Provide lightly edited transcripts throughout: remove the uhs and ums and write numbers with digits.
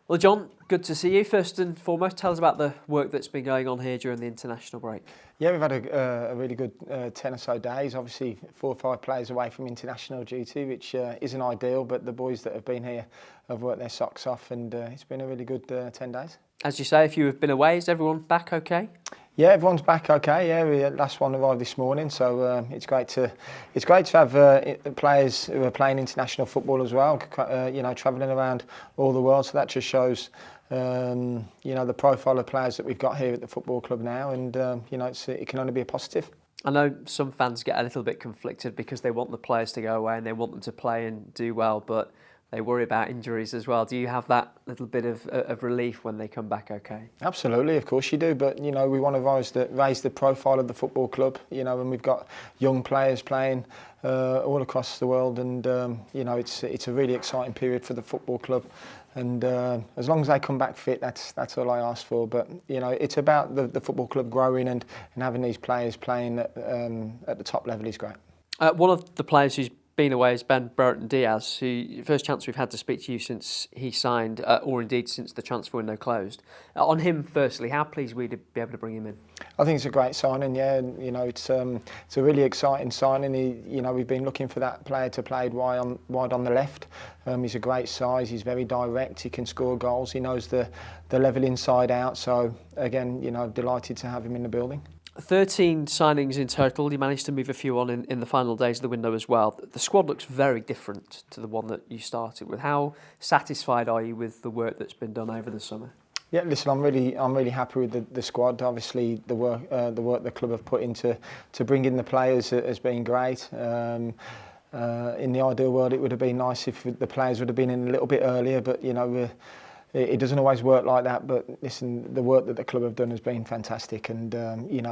Well, John, good to see you. First and foremost, tell us about the work that's been going on here during the international break. Yeah, we've had a really good 10 or so days. Obviously, 4 or 5 players away from international duty, which isn't ideal, but the boys that have been here have worked their socks off, and it's been a really good 10 days. As you say, if you have been away, is everyone back okay? Yeah, everyone's back okay. Yeah, we last one arrived this morning, so it's great to have players who are playing international football as well. Travelling around all the world. So that just shows, the profile of players that we've got here at the football club now, and it can only be a positive. I know some fans get a little bit conflicted because they want the players to go away and they want them to play and do well, but they worry about injuries as well. Do you have that little bit of relief when they come back okay? Absolutely, of course you do. But, we want to raise the profile of the football club, and we've got young players playing all across the world. And, it's a really exciting period for the football club. And as long as they come back fit, that's all I ask for. But, it's about the football club growing and having these players playing at the top level is great. One of the players who's been away has Ben Brereton Diaz, who first chance we've had to speak to you since he signed, or indeed since the transfer window closed. On him, firstly, how pleased were you to be able to bring him in? I think it's a great signing. Yeah, it's a really exciting signing. We've been looking for that player to play wide on the left. He's a great size. He's very direct. He can score goals. He knows the level inside out. So again, delighted to have him in the building. 13 signings in total. You managed to move a few on in the final days of the window as well. The squad looks very different to the one that you started with. How satisfied are you with the work that's been done over the summer? Yeah, listen, I'm really happy with the squad. Obviously, the work the club have put into bring in the players has been great. In the ideal world, it would have been nice if the players would have been in a little bit earlier, but it doesn't always work like that. But listen, the work that the club have done has been fantastic, and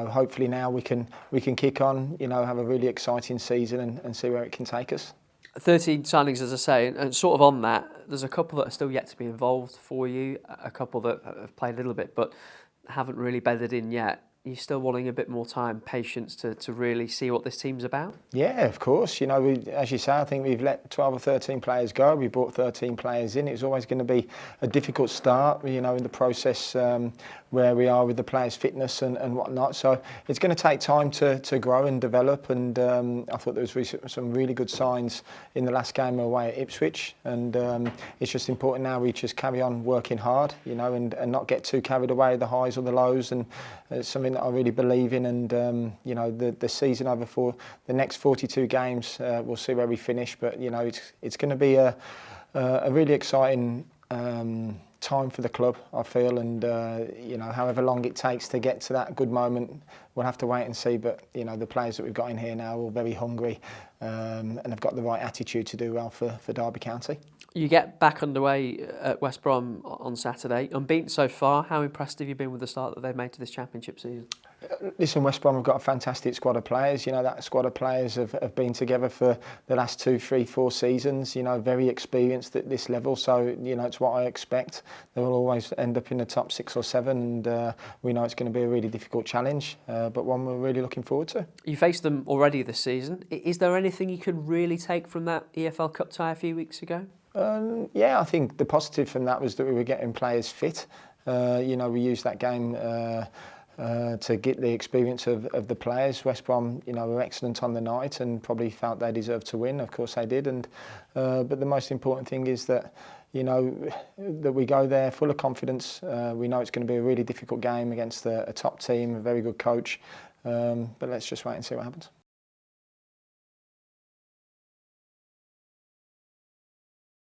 hopefully now we can kick on, have a really exciting season and see where it can take us. 13 signings, as I say, and sort of on that, there's a couple that are still yet to be involved for you, a couple that have played a little bit but haven't really bedded in yet. Are you still wanting a bit more time, patience to really see what this team's about? Yeah, of course. As you say, I think we've let 12 or 13 players go. We brought 13 players in. It was always going to be a difficult start, in the process where we are with the players' fitness and whatnot. So it's going to take time to grow and develop. And I thought there was some really good signs in the last game away at Ipswich. And it's just important now we just carry on working hard, and not get too carried away with the highs or the lows. And it's something that I really believe in, and the season over the next 42 games, we'll see where we finish. But it's going to be a really exciting time for the club, I feel, and however long it takes to get to that good moment, we'll have to wait and see. But the players that we've got in here now are all very hungry and have got the right attitude to do well for Derby County. You get back underway at West Brom on Saturday. Unbeaten so far. How impressed have you been with the start that they've made to this championship season? Listen, West Brom have got a fantastic squad of players. That squad of players have been together for the last 2, 3, 4 seasons. Very experienced at this level. So, it's what I expect. They will always end up in the top 6 or 7, and we know it's going to be a really difficult challenge, but one we're really looking forward to. You faced them already this season. Is there anything you can really take from that EFL Cup tie a few weeks ago? Yeah, I think the positive from that was that we were getting players fit. We used that game to get the experience of the players. West Brom, were excellent on the night and probably felt they deserved to win. Of course they did. And but the most important thing is that that we go there full of confidence. We know it's going to be a really difficult game against a top team, a very good coach. But let's just wait and see what happens.